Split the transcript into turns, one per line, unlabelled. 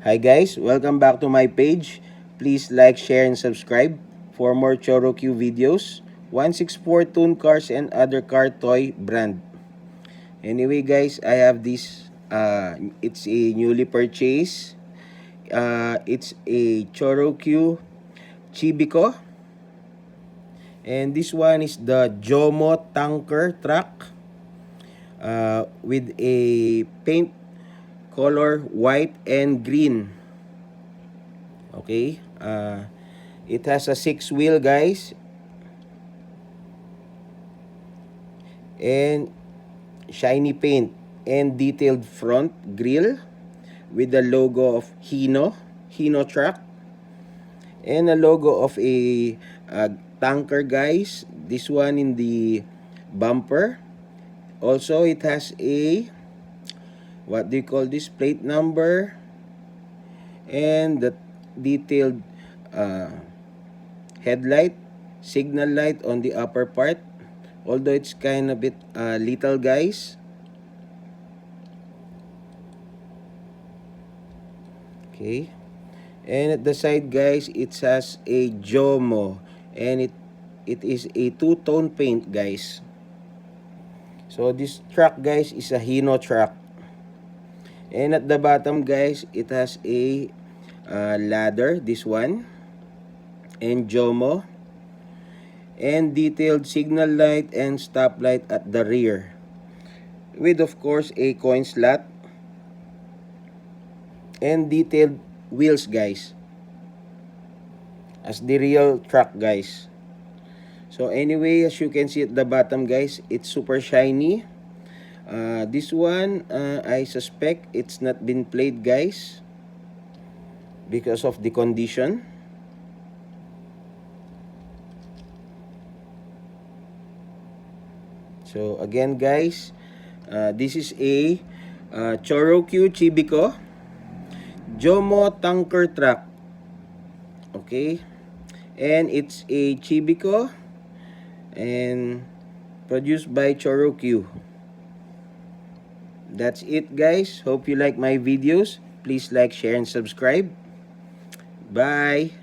Hi guys, welcome back to my page. Please like, share, and subscribe for more Chorokyu videos. 164 Tune Cars and other car toy brand. Anyway guys, I have this. It's a newly purchased. It's a Chorokyu Chibico. And this one is the Jomo tanker truck with a paint color white and green. Okay, it has a 6-wheel guys, and shiny paint and detailed front grille with the logo of Hino truck, and a logo of a tanker guys. This one in the bumper. Also it has a, what do you call this, plate number, and the detailed headlight, signal light on the upper part, although it's kind of bit little guys. Okay, and at the side guys, it has a Jomo, and it is a two-tone paint guys. So this truck guys is a Hino truck. And at the bottom guys, it has a ladder, this one, and Jomo, and detailed signal light and stoplight at the rear, with of course a coin slot and detailed wheels guys, as the real truck guys. So anyway, as you can see at the bottom guys, it's super shiny. This one, I suspect it's not been played guys because of the condition. So again guys, this is a Chorokyu Chibico Jomo tanker truck. Okay, and it's a Chibico and produced by Chorokyu. That's it guys. Hope you like my videos. Please like, share, and subscribe. Bye.